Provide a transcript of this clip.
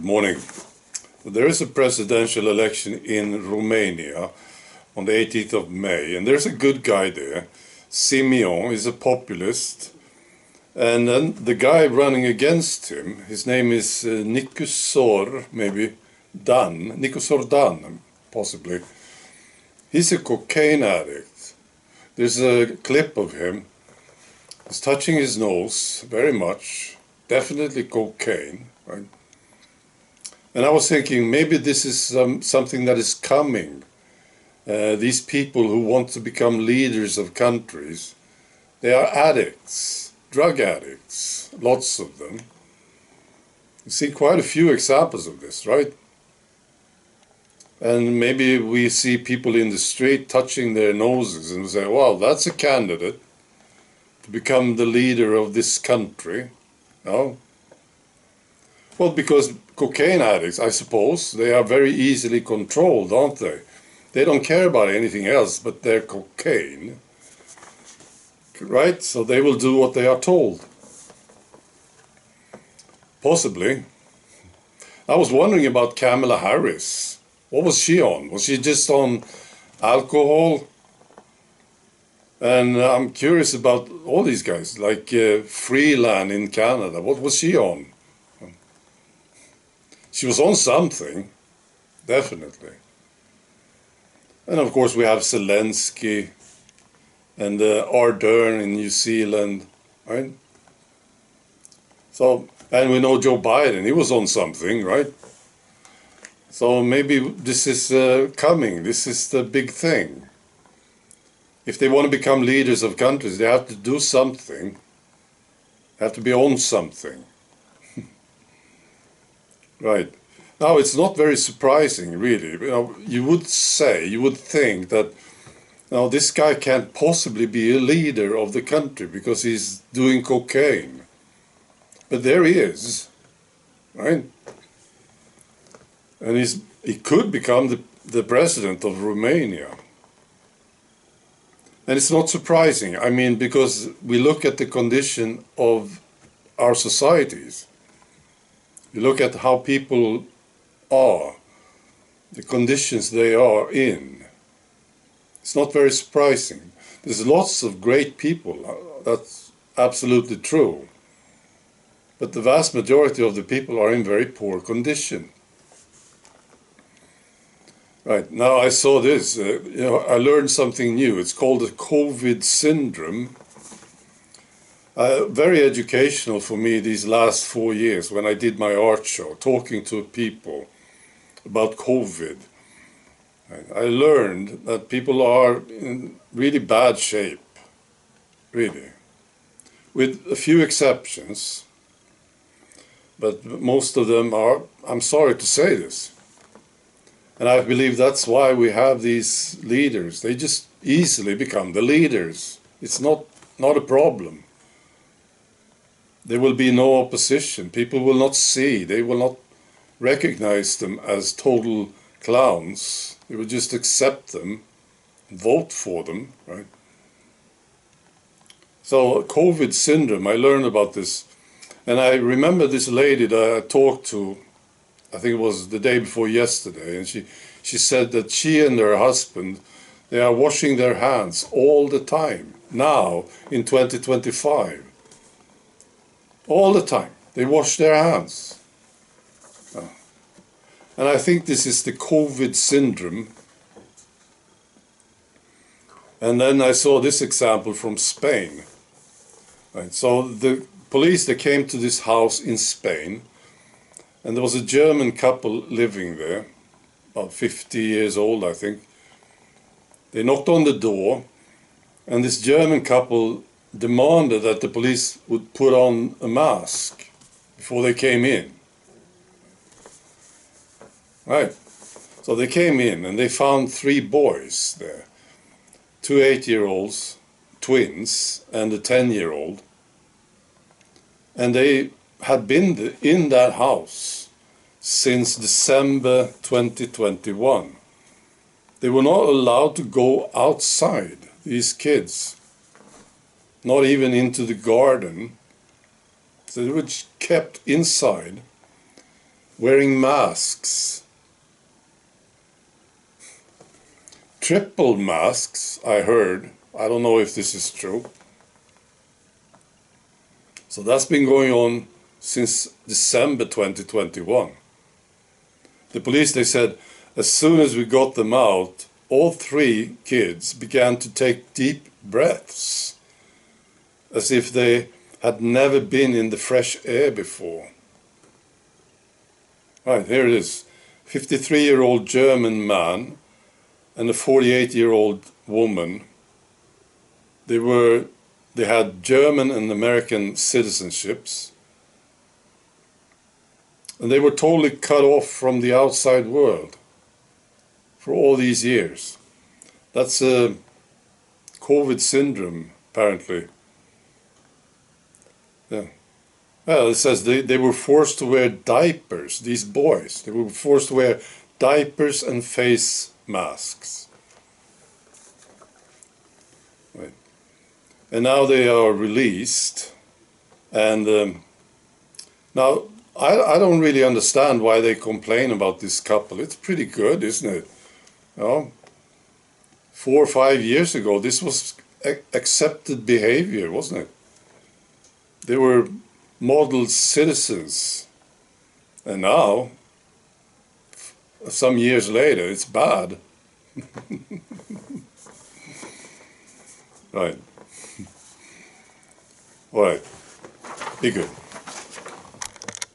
Good morning. There is a presidential election in Romania on the 18th of May, and there's a good guy there. Simeon is a populist, and then the guy running against him, his name is Nicusor Dan, possibly. He's a cocaine addict. There's a clip of him. He's touching his nose very much, definitely cocaine, right? And I was thinking, maybe this is something that is coming. These people who want to become leaders of countries, they are addicts, drug addicts, lots of them. You see quite a few examples of this, right? And maybe we see people in the street touching their noses and say, well, that's a candidate to become the leader of this country. No? Well, because cocaine addicts, I suppose, they are very easily controlled, aren't they? They don't care about anything else but their cocaine, right? So they will do what they are told. Possibly. I was wondering about Kamala Harris. What was she on? Was she just on alcohol? And I'm curious about all these guys, like Freeland in Canada. What was she on? She was on something, definitely. And of course we have Zelensky and Ardern in New Zealand, right? So, and we know Joe Biden, he was on something, right? So maybe this is coming, this is the big thing. If they want to become leaders of countries, they have to do something, they have to be on something. Right. Now, it's not very surprising, really. You would think that this guy can't possibly be a leader of the country because he's doing cocaine. But there he is, right? And he could become the president of Romania. And it's not surprising, I mean, because we look at the condition of our societies. You look at how people are, the conditions they are in. It's not very surprising. There's lots of great people, that's absolutely true. But the vast majority of the people are in very poor condition. Right, now I saw this, I learned something new. It's called the COVID syndrome. Very educational for me these last 4 years when I did my art show, talking to people about COVID. I learned that people are in really bad shape, really, with a few exceptions, but most of them are, I'm sorry to say this, and I believe that's why we have these leaders. They just easily become the leaders. It's not a problem. There will be no opposition. People will not see. They will not recognize them as total clowns. They will just accept them, vote for them, right? So COVID syndrome, I learned about this. And I remember this lady that I talked to, I think it was the day before yesterday, and she said that she and her husband, they are washing their hands all the time, now in 2025. All the time. They wash their hands. And I think this is the COVID syndrome. And then I saw this example from Spain. Right. So the police, they came to this house in Spain, and there was a German couple living there, about 50 years old, I think. They knocked on the door, and this German couple demanded that the police would put on a mask before they came in. Right. So they came in and they found 3 boys there. 2 8-year-olds, twins, and a 10-year-old. And they had been in that house since December 2021. They were not allowed to go outside, these kids. Not even into the garden. So they were kept inside. wearing masks. Triple masks, I heard. I don't know if this is true. So that's been going on since December 2021. The police, they said, as soon as we got them out, all 3 kids began to take deep breaths, as if they had never been in the fresh air before. Right, here it is. 53-year-old German man and a 48-year-old woman. They had German and American citizenships, and they were totally cut off from the outside world for all these years. That's a COVID syndrome, apparently. Yeah. Well, it says they were forced to wear diapers, these boys. They were forced to wear diapers and face masks. Right. And now they are released. And now I don't really understand why they complain about this couple. It's pretty good, isn't it? You know, 4 or 5 years ago, this was accepted behavior, wasn't it? They were model citizens, and now, some years later, it's bad. Right. All right. Be good.